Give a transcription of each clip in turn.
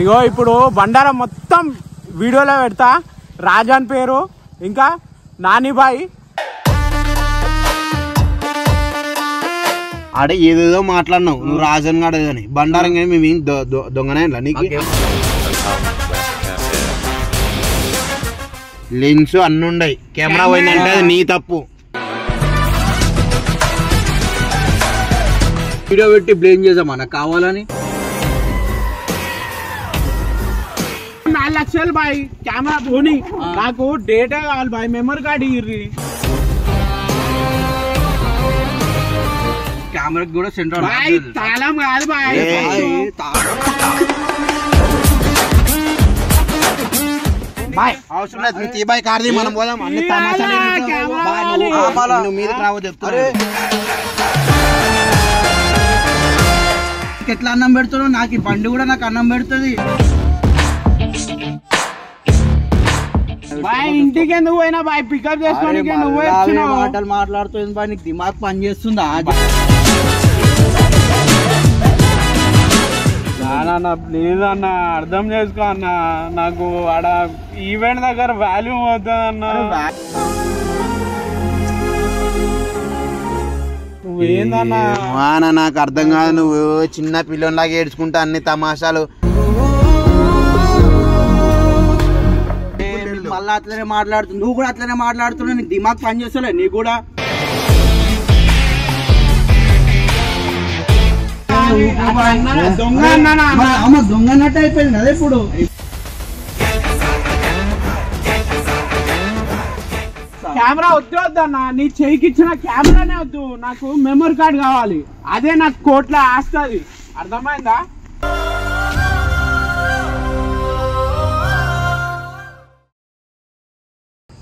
ఇగో ఇప్పుడు బండారం మొత్తం వీడియోలో పెడతా. రాజాన్ పేరు ఇంకా నానిబాయ్ ఆడే ఏదేదో మాట్లాడినావు నువ్వు రాజన్ గాడని బండారం కానీ మేము దొంగనే నీకు లెన్స్ అన్ని ఉన్నాయి. కెమెరా పోయిందంటే అది నీ తప్పు. వీడియో పెట్టి బ్లేమ్ చేద్దామన్నా కావాలని. 4 లక్షలు బాయ్ కెమెరా పోనీ, నాకు డేటా కావాలి బాయ్, మెమరీ కార్డు ఇర్రి. కెమెరాకి కూడా సెంటర్ బాయ్ తాళం కాదు బాయ్. బాయ్ అవసరం లేదు, నువ్వు తీ బాయ్ కార్ది మనం పోదాం. అన్ని తమాషాలు మీదకి రావో చెప్తారు. ఎట్లా అన్నం పెడుతున్నావు? నాకు ఈ బండి కూడా నాకు అన్నం పెడుతుంది. బాయ్ ఇంటికి ఎందుకు పోయినా బాయ్, పికప్ చేసుకోనికి నువ్వు మాటలు మాట్లాడుతుంది బాయ్, నీకు దిమాగ్ పని చేస్తుందా? ప్లీజ్ అన్న అర్థం చేసుకో అన్న, నాకు ఆడ ఈవెంట్ దగ్గర వాల్యూ అవుతుంది అన్న. నువ్వేందన్నా నాకు అర్థం కాదు. నువ్వు చిన్న పిల్లలాగా ఏడ్చుకుంటా అన్ని తమాషాలు. మళ్ళీ అట్లనే మాట్లాడుతుంది, నువ్వు కూడా అట్లనే మాట్లాడుతున్నావు. నీకు దిమాగ్ పని చేస్తలే నీకు కూడా? దొంగ అన్నట్టు అయిపోయింది కదా ఇప్పుడు. కెమెరా వద్దు వద్దన్న, నీ చేయికి ఇచ్చిన కెమెరానే వద్దు, నాకు మెమరీ కార్డ్ కావాలి. అదే నాకు కోట్ల ఆస్తుంది, అర్థమైందా?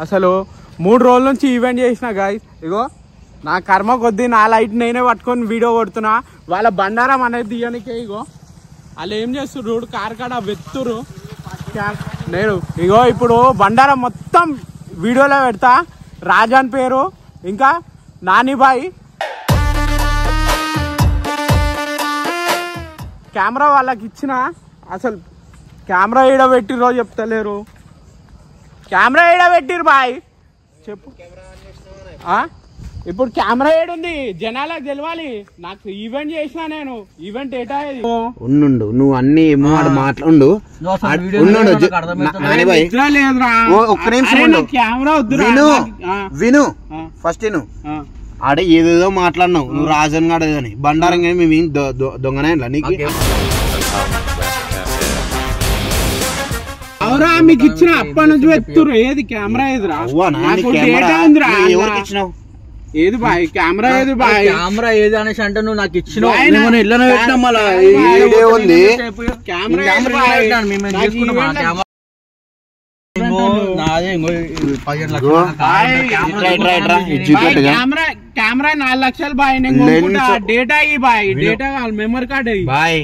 అసలు 3 రోజుల నుంచి ఈవెంట్ చేసిన గాయ్స్. ఇగో నా కర్మ కొద్దీ నా లైట్ నేనే పట్టుకొని వీడియో కొడుతున్నా. వాళ్ళ బండారం అనేది తీయనికే. ఇగో వాళ్ళు ఏం చేస్తున్నారు, రోడ్డు కారు కాడ వెత్తురు. నేను ఇగో ఇప్పుడు బండారం మొత్తం వీడియోలో పెడతా. రాజాన్ పేరు ఇంకా నానిబాయ్. కెమెరా వాళ్ళకి ఇచ్చిన, అసలు కెమెరా ఈడ పెట్టిరో చెప్తలేరు. కెమెరా ఈడ పెట్టిరు బాయ్ చెప్పు. ఇప్పుడు కెమెరా ఏడుంది జనాలకు తెలియాలి. నాకు ఈవెంట్ చేసినా, నేను ఈవెంట్ ఏటా ఉండు. నువ్వు అన్ని మాట్లాడు. ఒక్క నిమిషం విను ఫస్ట్. ఆడే ఏదేదో మాట్లాడినావు నువ్వు రాజన్ గాడని బండారం కానీ మేము దొంగనే నీకు. అవురా మీకు ఇచ్చిన అప్పటి నుంచి వెతురు. ఏది కెమెరా ఎదురా? ఎవరికి ఇచ్చినావు? ఏది బాయ్ కెమెరా? ఏది బాయ్ కెమెరా ఏది అనేసి అంటే నువ్వు నాకు ఇచ్చినావు. కెమెరా 4 లక్షలు బాయ్. డేటా ఇ బాయ్, డేటా కావాలి, మెమరీ కార్డ్ బాయ్.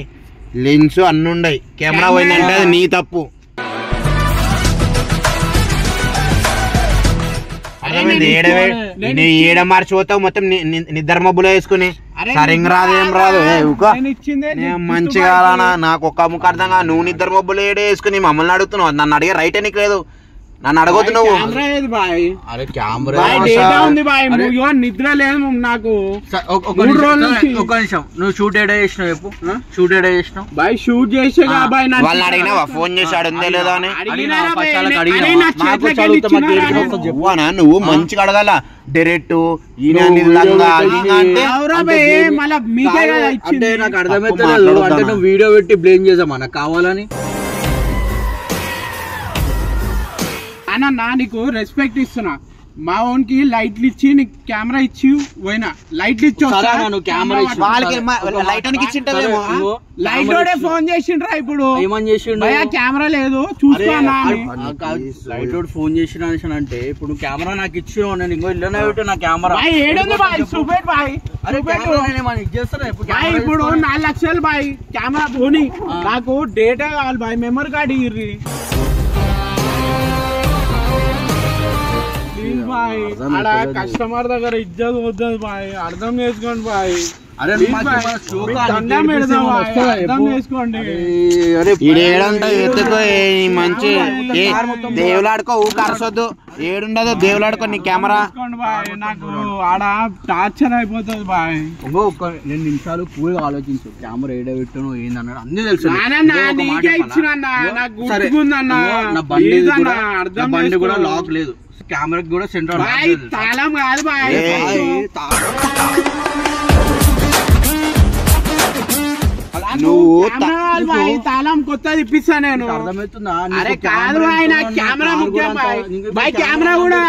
లెన్స్ అన్ని ఉన్నాయి. కెమెరా పోయిందంటే అది నీ తప్పు. ఏడ మార్చిపోతావు మొత్తం నిద్ర మబ్బులో వేసుకుని. సరింగ్ రాదు ఏం రాదు. మంచిగా నాకు ఒక్క ముఖ అర్థం కాదు. నువ్వు నిద్ర మబ్బులో ఏడే వేసుకుని మమ్మల్ని అడుగుతున్నావు. నన్ను అడిగే రైట్ నీకు లేదు. నన్ను అడగొద్దు నువ్వు. నిద్ర లేదు నాకు. ఒక నిమిషం, నువ్వు షూట్ ఏడా చేసినావు చెప్పు. షూట్ ఏడా చేసినావు బాయ్? షూట్ చేసే వాళ్ళని అడిగినావా ఫోన్ చేసి అడుగుందే లేదా అని? నువ్వు మంచిగా అడగాల డైరెక్ట్. అంటే నాకు అర్థమైతే అంటే నువ్వు వీడియో పెట్టి బ్లేమ్ చేద్దామన్నా కావాలని. అన్న నీకు రెస్పెక్ట్ ఇస్తున్నా. మా ఓన్కి లైట్లు ఇచ్చి నీకు కెమెరా ఇచ్చి పోయినా. లైట్లు ఇచ్చి లైట్ ఫోన్ చేసిండ్రా ఇప్పుడు. ఏమని చేసిండు? కెమెరా లేదు చూసుకున్నా. లైట్ ఫోన్ చేసిన అంటే ఇప్పుడు కెమెరా నాకు ఇచ్చినావు. నేను ఇంకో ఇల్లనే పెట్టు నా కెమెరా. ఏడుంది బాయ్? చూపెట్టు బాయ్. ఇప్పుడు 4 లక్షలు బాయ్ కెమెరా పోనీ, నాకు డేటా కావాలి బాయ్, మెమరీ కార్డు ఇర్రి. ప్లీజ్ బాయ్ ఆడ కస్టమర్ దగ్గర ఇజ్జత్ వద్దదు బాయ్ అర్థం చేసుకోండి బాయ్ అరే దండం పెడదాం బాయ్ అర్థం చేసుకోండి ఎత్తుకో మంచి దేవులాడుకో ఊక అరసొద్దు ఏడుండదు దేవులాడుకో నీ కెమెరా బాయ్ నాకు ఆడ టార్చర్ అయిపోతుంది బాయ్ 2 నిమిషాలు కూల్గా ఆలోచించు కెమెరా ఏడ పెట్టను ఏందన్నాడు అన్ని తెలుసు నీకే ఇచ్చిన నాకు గుర్తుకుందన్నా నా బండి కూడా లాక్ లేదు కెమెరాకి కూడా సెంటర్ తాళం కాదు బాయ్ నువ్వు తాళం కొత్తది ఇప్పిస్తా నేను అర్థమవుతుందా అరే కాదు బాయ్ నా కెమెరా ముఖ్యం బాయ్ బాయ్ కెమెరా కూడా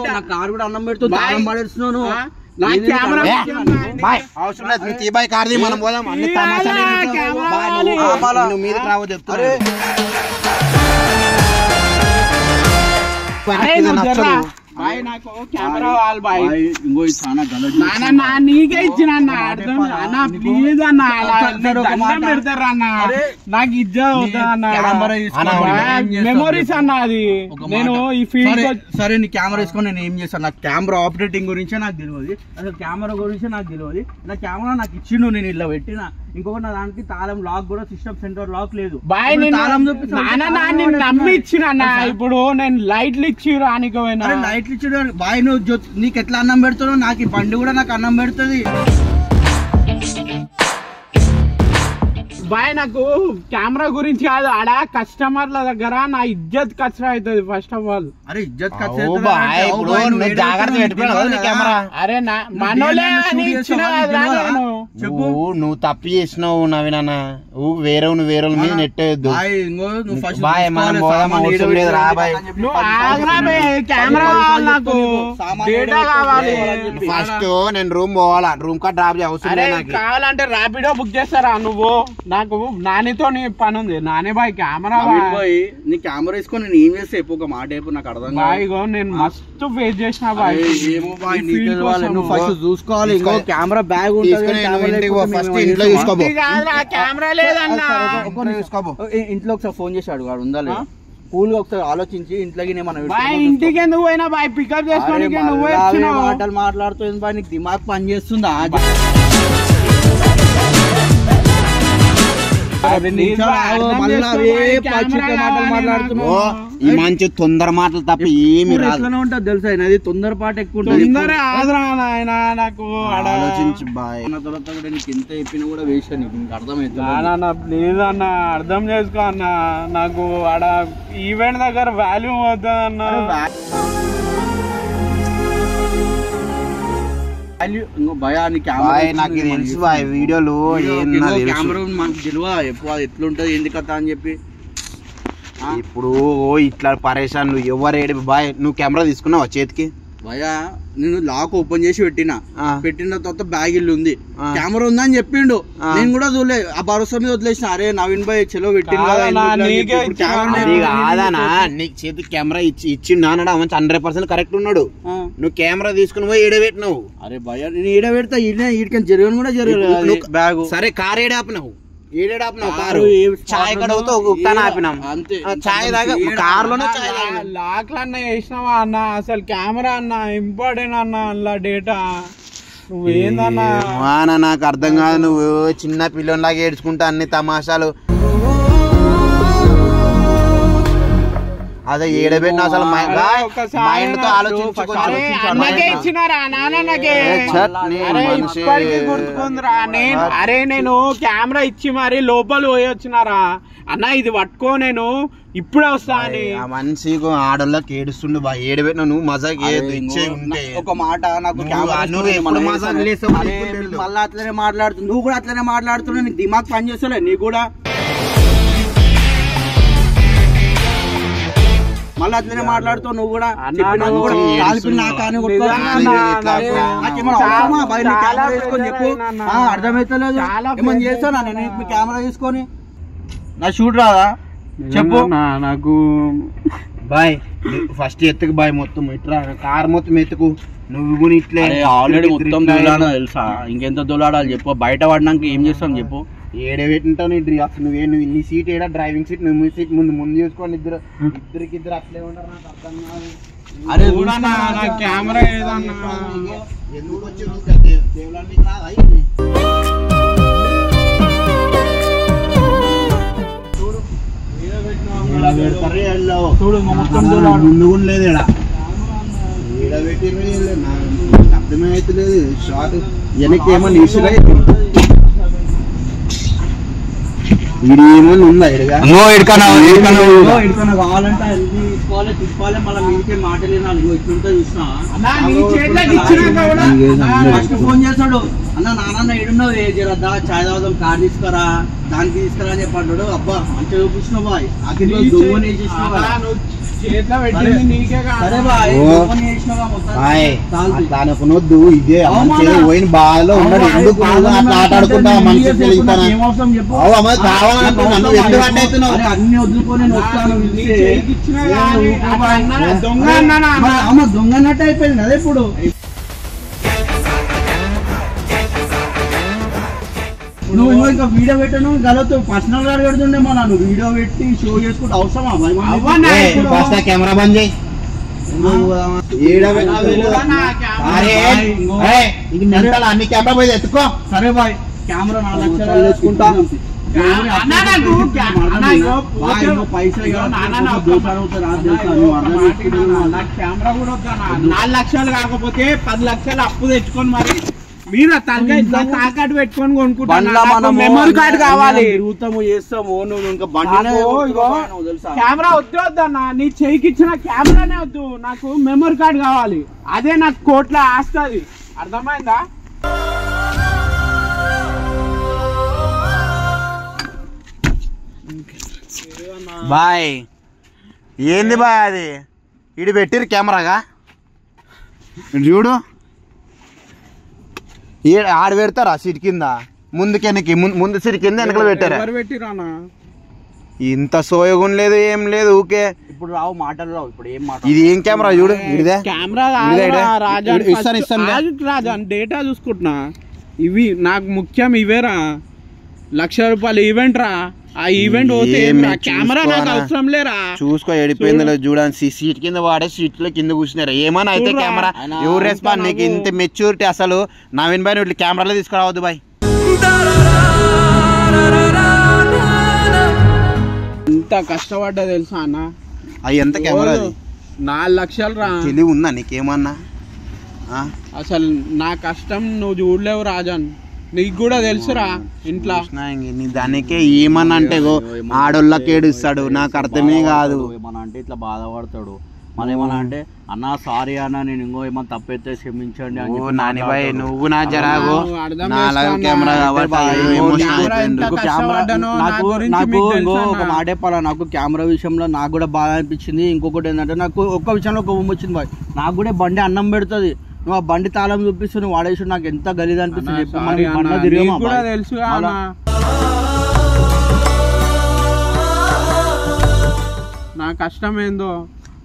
నా కార్ కూడా అన్నం పెడుతూ తాళం పడేస్తున్నాను నా కెమెరా బాయ్ అవసరం లేదు తీ బాయ్ కార్ది మనం పోదాం అన్ని తమాషాలు మీదకి రావద్దు చెప్తారు బాయ్ నాకు కెమెరా కావాలి బాయ్ ఇంకో చాలా నాన్న నీకే ఇచ్చిన అర్థం అన్న ప్లీజ్ అన్న పెడతారా అన్న నాకు ఇజ్జత్ అవుతా అన్న మెమోరీస్ అన్న అది నేను ఈ ఫీల్డ్ సరే నీ కెమెరా వేసుకొని నేను ఏం చేస్తాను నాకు కెమెరా ఆపరేటింగ్ గురించే నాకు తెలియదు అసలు కెమెరా గురించే నాకు తెలియదు నా కెమెరా నాకు ఇచ్చిండు నేను ఇలా పెట్టిన ఇంకొకటి నా దానికి తాళం లాక్ కూడా సిస్టమ్ సెంటర్ లాక్ లేదు బాయ్ తాళం నమ్మి ఇచ్చిన ఇప్పుడు నేను లైట్లు ఇచ్చి రానికపోయినా లైట్లు ఇచ్చి బాయ్ నువ్వు నీకు ఎట్లా అన్నం పెడుతున్నావు నాకు ఈ బండి కూడా నాకు అన్నం పెడుతుంది బాయ్ నాకు కెమెరా గురించి కాదు ఆడ కస్టమర్ల దగ్గర నా ఇజ్జత్ కచ్చరా అవుతుంది ఫస్ట్ ఆఫ్ ఆల్ అరే ఇజ్జత్ అరే నువ్వు తప్పు చేసినావు నవీనన్న వేరే వేరే మీద నెట్టేయద్దు బాయ్ మనం పోదాం అవసరం లేదు రా బాయ్ కెమెరా కావాలి నాకు డేటా కావాలి ఫస్ట్ నేను రూమ్ పోవాలా రూమ్ కా డ్రాప్ అవసరం లేదు కావాలంటే ర్యాపిడో బుక్ చేస్తారా నువ్వు నాకు నానితో నీ పని ఉంది నాని బాయ్ కెమెరా బాయ్ నీ కెమెరా వేసుకొని నేను ఏం చేస్తే ఒక మాట అయిపో నాకు అర్థం బాయ్ నేను మస్తు ఫేస్ చేసిన బాయ్ ఏమో బాయ్ నువ్వు ఫస్ట్ చూసుకోవాలి ఇంకో కెమెరా బ్యాగ్ ఉంటుంది ఫస్ట్ ఇంట్లో చూసుకోబో కెమెరా లేదన్నా ఇంట్లో ఒకసారి ఫోన్ చేసి అడుగు ఉందా లేదా కూల్ గా ఒకసారి ఆలోచించి ఇంట్లోకి ఇంటికి ఎందుకు పోయినా బాయ్ పికప్ చేసుకోనికి మాటలు మాట్లాడుతుంది బాయ్ నీకు దిమాగ్ పని చేస్తుందా ఈ మంచి తొందర మాటలు తప్ప ఏమి ఉంటది తెలుసా అది తొందరపాటు ఎక్కువ నాకు ఆలోచించి బాయ్ నీకు ఎంత చెప్పినా కూడా వేస్ట్ నీకు అర్థమవుతుంది ప్లీజ్ అన్న అర్థం చేసుకో అన్న నాకు ఆడ ఈవెంట్ దగ్గర వాల్యూ అవుతుంది అన్న నాకు తెలుసు బాయ్ వీడియోలు కెమెరా మనకు తెలియదా ఎప్పుడు అది ఎట్లుంటది ఏంది కథ అని చెప్పి ఇప్పుడు ఇట్లా పరేషాన్ నువ్వు ఎవరు ఏడు బాయ్ నువ్వు కెమెరా తీసుకున్నావా చేతికి భయా నేను లాక్ ఓపెన్ చేసి పెట్టిన తర్వాత బ్యాగ్ ఇల్లు ఉంది కెమెరా ఉందని చెప్పిండు నేను కూడా చూడలే ఆ భరోసా మీద వదిలేసిన అరే నవీన్ భాయ్ చెలో పెట్టిందా నీకు చేతికి కెమెరా ఇచ్చిండు అన్నాడు 100% కరెక్ట్ ఉన్నాడు నువ్వు కెమెరా తీసుకుని పోయి ఏడబెట్టినావు అరే భయ నేను ఏడబెడతా ఈడికి జరగను కూడా జరగలేదు బ్యాగ్ సరే కార్ ఏడాపినావు ఏడాపినావు కారు చాయ్ కడవుతో ఆపినాం అంతే చాయ్ దాకా కార్ లోనే లాక్లు అన్న వేసినావా అన్న అసలు కెమెరా అన్న ఇంపార్టెంట్ అన్న అలా డేటా నువ్వేందన్నా నాకు అర్థం కాదు నువ్వు చిన్న పిల్లలాగా ఏడ్చుకుంటా అన్ని తమాషాలు అదే ఏడబెట్టిన అసలు గుర్తుకుందిరా అరే నేను కెమెరా ఇచ్చి మరి లోపల పోయి వచ్చినారా అన్న ఇది పట్టుకో నేను ఇప్పుడే వస్తా అని ఆ మనిషి ఆడోళ్ళకి ఏడుస్తుండు బా ఏడబెట్టిన నువ్వు మజాకి ఇచ్చే ఉంటే ఒక మాట నాకు మళ్ళీ అట్లనే మాట్లాడుతు నువ్వు కూడా అట్లనే మాట్లాడుతున్నావు నీకు దిమాగ్ పని చేస్తలే నీకు కూడా మళ్ళీ అట్లనే మాట్లాడుతావు నువ్వు కూడా చెప్పు అర్థమైతలేదు ఏమని చేస్తానా నేను కెమెరా తీసుకొని నా షూట్ రాదా చెప్పు నాకు బాయ్ ఫస్ట్ ఎత్తుకు బాయ్ మొత్తం ఇట్లా కార్ మొత్తం ఎత్తుకు నువ్వు ఇట్లే ఆల్రెడీ మొత్తం దొలాడా తెలుసా ఇంకెంత దొలాడాలి చెప్పు బయట పడినాక ఏం చేస్తాం చెప్పు ఏడబెట్టింటావు అసలు నువ్వు నీ సీట్ ఏడా డ్రైవింగ్ సీట్ నువ్వు సీట్ ముందు చూసుకోండి ఇద్దరికి అట్లే ఉండరు నాకు అర్థం కాదు అరే చూడన్నా నా కెమెరా ఏదన్నా ఎందుకు వచ్చి చూడు ముందు లేదు ఇక్కడ పెట్టిర్రు అర్థమే అవుతలేదు షార్ట్ వెనక్కి ఏమన్నా ఇసుగా ఇది ఏమన్నా ఉందా కావాలంటే అన్ని తీసుకోవాలి తీసుకోవాలి మళ్ళీ మీకే మాటలు వినాలి ఇట్లుంటే చూసినా ఫస్ట్ ఫోన్ చేస్తాడు అన్న నాన్న ఏడున్నావు జరద్దా చాయ్ తాగుదాం కార్ తీసుకురా దానికి తీసుకురా అని చెప్పాడు అబ్బా మంచిగా చూపించిన బాయ్ అఖిల్ దొంగని వేసేసినావు దానికొనొద్దు ఇదే పోయిన బాధలో ఉన్నాడు ఎందుకు అట్లా ఆటాడుకుంటా మనిషి కావాలంటున్నా నువ్వు ఎందుకు అడ్డవుతున్నావు అన్ని వదులుకొని దొంగ అన్నట్టు అయిపోయింది అదే ఇప్పుడు నువ్వు ఇంకా వీడియో పెట్టను గలతో పర్సనల్ గా పెడుతుండే మన నువ్వు వీడియో పెట్టి షో చేసుకుంటే అవసరమా కెమెరా బంద్ చేయి అన్ని కెమెరా పోయి ఎత్తుకో సరే బాయ్ కెమెరా 4 లక్షలు తెచ్చుకుంటా కెమెరా కూడా 4 లక్షలు కాకపోతే 10 లక్షలు అప్పు తెచ్చుకొని మరి మీరు తాకట్టు పెట్టుకొని కొనుక్కుంటాను మెమరీ కార్డు కావాలి తిరుగుతాము చేస్తాము నువ్వు ఇంకా కెమెరా వద్దన్నా నీ చేయికి ఇచ్చిన కెమెరానే వద్దు నాకు మెమరీ కార్డు కావాలి అదే నాకు కోట్ల ఆస్తుంది అర్థమైందా బాయ్ ఏంది బాయ్ అది ఇటు పెట్టిరు కెమెరాగా చూడు ఆడ పెడతారా సీట్ కింద ముందుకెనకి ముందు సీట్ కింద వెనకలు పెట్టారా ఇంత సోయగుం లేదు ఏం లేదు ఊకే ఇప్పుడు రావు మాటలు రావు ఇప్పుడు ఏం మాట ఇది ఏం కెమెరా చూడు ఇదే కెమెరా రాజా డేటా చూసుకుంటున్నా ఇవి నాకు ముఖ్యం ఇవేరా ₹1,00,000 ఈవెంట్ రా ఆ ఈవెంట్ పోతే కెమెరా నాకు అవసరం లేరా చూసుకో ఎడిపోయిందో చూడండి సీట్ కింద వాడే సీట్ లో కింద కూర్చున్నారు ఏమన్నా అయితే కెమెరా ఎవరు రెస్పాండ్ నీకు ఇంత మెచ్యూరిటీ అసలు నవీన్ బాయ్ ఇట్లా కెమెరాలో తీసుకురావద్దు బాయ్ ఎంత కష్టపడ్డా తెలుసా అన్న అవి ఎంత కెమెరా 4 లక్షలు రా తెలివి ఉందా నీకేమన్నా అసలు నా కష్టం నువ్వు చూడలేవు రాజన్ నీకు కూడా తెలుసురా ఇంట్లో దానికే ఏమన్నా అంటే ఆడోళ్ళకి ఏడుస్తాడు నాకు అర్థమే కాదు ఏమన్నా అంటే ఇట్లా బాధపడతాడు మన ఏమన్నా అంటే అన్న సారీ అన్న నేను ఇంకో ఏమన్నా తప్పైతే క్షమించండి అని నానిబాయ్ నువ్వు నా జరాగు నాకు ఇంకో ఒక మాట చెప్పాలా నాకు కెమెరా విషయంలో నాకు కూడా బాగా అనిపించింది ఇంకొకటి ఏంటంటే నాకు ఒక్క విషయంలో ఒక వచ్చింది బాయ్ నాకు కూడా బండి అన్నం పెడుతుంది నువ్వు ఆ బండి తాళం చూపిస్తూ నువ్వు వాడేసి నాకు ఎంత గలీజ్ అనిపిస్తుంది తెలుసు నా కష్టం ఏందో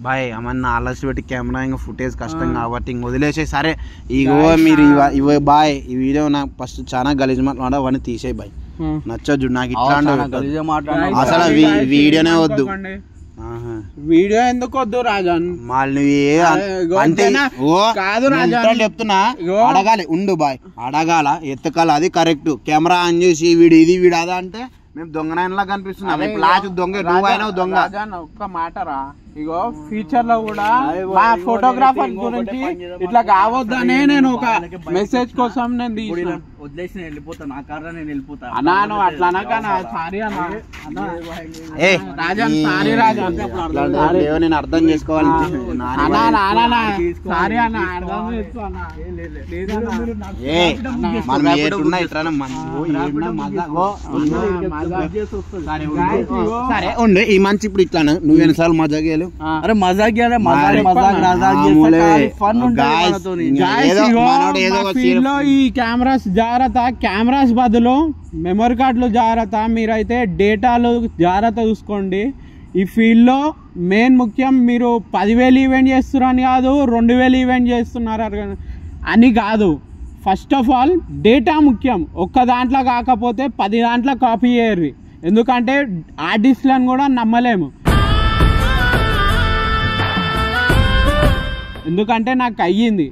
బాయ్ అమ్మన్న ఆలస్య పెట్టి కెమెరా ఇంకా ఫుటేజ్ కష్టం కాబట్టి ఇంక వదిలేసే సరే ఇగో మీరు ఇవో బాయ్ ఈ వీడియో నాకు ఫస్ట్ చాలా గలీజ్ మాట్లాడ అవన్నీ తీసేయి బాయ్ నచ్చదు నాకు ఇట్లా అసలు వీడియోనే వద్దు వీడియో ఎందుకు వద్దు రాజన్ అంటే కాదు రాజన్ చెప్తున్నా అడగాలి ఉండు బాయ్ అడగాల ఎత్తకాల అది కరెక్ట్ కెమెరా ఆన్ చేసి వీడు ఇది వీడు అదా అంటే మేము దొంగనలా కనిపిస్తున్నాం లాస్ట్ దొంగ నువ్వు అయినా దొంగ ఒక్క మాటరా ఇగో ఫ్యూచర్ లో కూడా మా ఫోటోగ్రాఫర్ గురించి ఇట్లా కావద్దనే నేను ఒక మెసేజ్ కోసం నేను వదిలేసి వెళ్ళిపోతా నా కారణం నేను వెళ్ళిపోతా అన్నా నువ్వు అట్లా అనకన్నా సారీ అన్నా రాజన్ సారీ రాజన్ నేను అర్థం చేసుకోవాలి సారీ అన్న అర్థం సరే ఉండు ఈ మంచి ఇప్పుడు ఇట్లా నువ్వు ఎన్నిసార్లు మజాక్ చేయలేవు అరే మజాక్ ఈ కెమెరాస్ జాగ్రత్త కెమెరాస్ బదులు మెమరీ కార్డులు జాగ్రత్త మీరైతే డేటాలు జాగ్రత్త చూసుకోండి ఈ ఫీల్డ్లో మెయిన్ ముఖ్యం మీరు 10,000 ఈవెంట్ చేస్తున్నారని కాదు 2,000 ఈవెంట్ చేస్తున్నారు అని కాదు ఫస్ట్ ఆఫ్ ఆల్ డేటా ముఖ్యం ఒక్క దాంట్లో కాకపోతే 10 దాంట్లో కాపీ చేయరు ఎందుకంటే ఆర్టిస్టులను కూడా నమ్మలేము ఎందుకంటే నాకు అయ్యింది.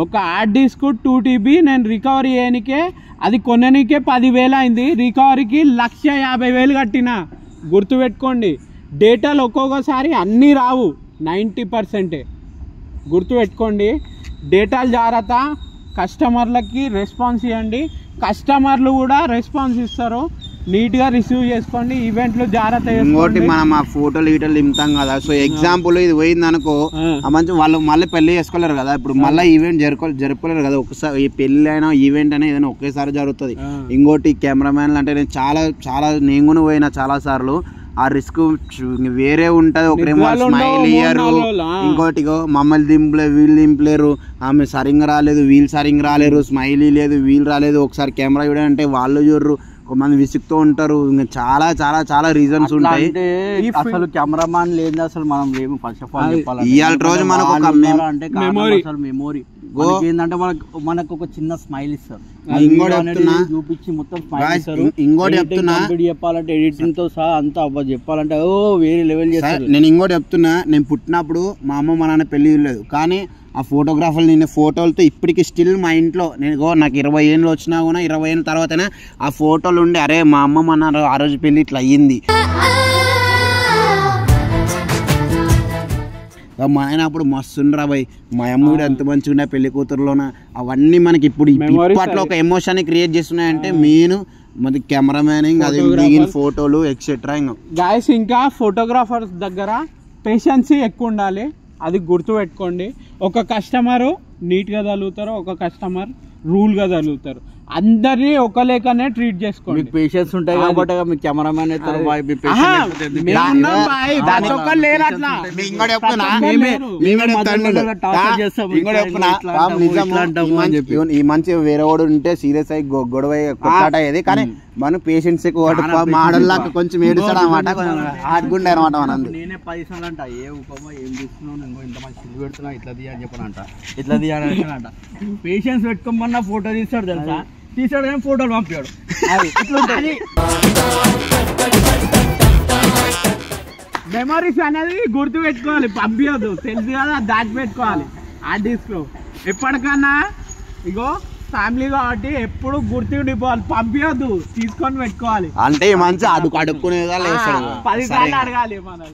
ఒక హార్డ్ డిస్క్ 2 TB నేను రికవరీ చేయనికే, అది కొననికే 10,000 అయింది. రికవరీకి 1,50,000 కట్టిన. గుర్తుపెట్టుకోండి, డేటాలు ఒక్కొక్కసారి అన్నీ రావు, 90%. గుర్తుపెట్టుకోండి, డేటాలు జాగ్రత్త. కస్టమర్లకి రెస్పాన్స్ ఇవ్వండి, కస్టమర్లు కూడా రెస్పాన్స్ ఇస్తారు. నీట్గా రిసీవ్ చేసుకోండి. ఈవెంట్లు జాగ్రత్త ఇంకోటి మనం ఆ ఫోటోలు గీటలు దింపుతాం కదా, సో ఎగ్జాంపుల్ ఇది పోయింది అనుకో, మంచి వాళ్ళు మళ్ళీ పెళ్లి చేసుకోలేరు కదా, ఇప్పుడు మళ్ళీ ఈవెంట్ జరుపుకోలేరు కదా. ఒకసారి ఈ పెళ్లి అయినా ఈవెంట్ అయినా ఏదైనా ఒకేసారి జరుగుతుంది. ఇంకోటి కెమెరామ్యాన్లు అంటే నేను నేను కూడా పోయినా చాలా సార్లు. ఆ రిస్క్ వేరే ఉంటది. ఒకరేమో స్మైల్ ఇయ్యరు, ఇంకోటిగో మమ్మల్ని దింపలేరు, వీళ్ళు దింపలేరు, ఆమె సరిగ్గా రాలేదు, వీళ్ళు సరిగ్గా రాలేరు, స్మైలీ లేదు, వీళ్ళు రాలేదు, ఒకసారి కెమెరా చూడంటే వాళ్ళు చూడరు, కొంతమంది విసుగుతూ ఉంటారు. ఇంకా చాలా చాలా చాలా రీజన్స్ ఉంటాయి. అసలు కెమెరామాన్ లేదు అసలు మనం లేము. ఫస్ట్ ఆఫ్ ఆల్ చెప్పాలంటే ఇవాళ రోజు మనకు ఒక మెమొరీ ఏంటంటే మనకు ఒక చిన్న స్మైల్ ఇస్తారు, చూపించి మొత్తం ఇంకోటి చెప్తున్నా, చెప్పాలంటే ఎడిటింగ్ తో సహా అంతా అవ్వదు. చెప్పాలంటే వేరే లెవెల్ చేస్తారు. నేను ఇంకోటి చెప్తున్నా, నేను పుట్టినప్పుడు మా అమ్మ మా నాన్న పెళ్లి లేదు, కానీ ఆ ఫోటోగ్రాఫర్లు నేను ఫోటోలతో ఇప్పటికి స్టిల్ మా ఇంట్లో నేను నాకు 20 ఏళ్ళు వచ్చినా కూడా 20 ఏళ్ళ తర్వాతనే ఆ ఫోటోలు ఉండి, అరే మా అమ్మ మా నాన్న ఆ రోజు పెళ్లి ఇట్లా అయ్యింది. మా ఆయన అప్పుడు మస్తుండ్రా భయ్, మా అమ్మ కూడా ఎంత మంచిగా ఉండే పెళ్లి కూతురులోన. అవన్నీ మనకి ఇప్పుడు ఇప్పట్లో ఒక ఎమోషన్ క్రియేట్ చేస్తున్నాయంటే మెయిన్ మరి కెమెరామ్యానింగ్, అది దిగిన ఫోటోలు ఎక్సెట్రా. గాయస్ ఇంకా ఫోటోగ్రాఫర్స్ దగ్గర పేషెన్సీ ఎక్కువ ఉండాలి, అది గుర్తుపెట్టుకోండి. ఒక కస్టమరు నీట్గా తగులుతారు, ఒక కస్టమర్ రూల్గా తగులుతారు. అందరినీ ఒక లేకనే ట్రీట్ చేసుకోండి. మీకు పేషెన్స్ ఉంటాయి కాబట్టి మీ కెమెరామ్యాన్ అవుతారు. ఈ మంచి వేరే వాడు ఉంటే సీరియస్ అయ్యి గొడవ కొట్లాట అయ్యేది, కానీ మనం పేషెన్స్ ఎక్కువ మాడల్లాగా కొంచెం ఏడుస్తాడు అనమాట, ఆడుకుండే అనమాట. మనం నేనే 10 సార్లు అంట ఏం తీసుకున్నావు, ఇంత మంచి సిగ్గు పెడుతున్నా, ఇట్లా తీయని చెప్పనంట, ఇట్లా తీయాలని అంట. పేషెన్స్ పెట్టుకోమన్నా ఫోటో తీస్తాడు తెలుసా, తీసాడు కానీ ఫోటోలు పంపాడు. మెమరీస్ అనేది గుర్తు పెట్టుకోవాలి, పంపించదు, తెలుసు కదా, దాచి పెట్టుకోవాలి ఆ డిస్క్ లో. ఎప్పటికన్నా ఇగో ఫ్యామిలీ కాబట్టి ఎప్పుడు గుర్తుండిపోవాలి, పంపించద్దు, తీసుకొని పెట్టుకోవాలి. అంటే మంచి అడుక్కునేదా 10 సార్లు అడగాలి మనం.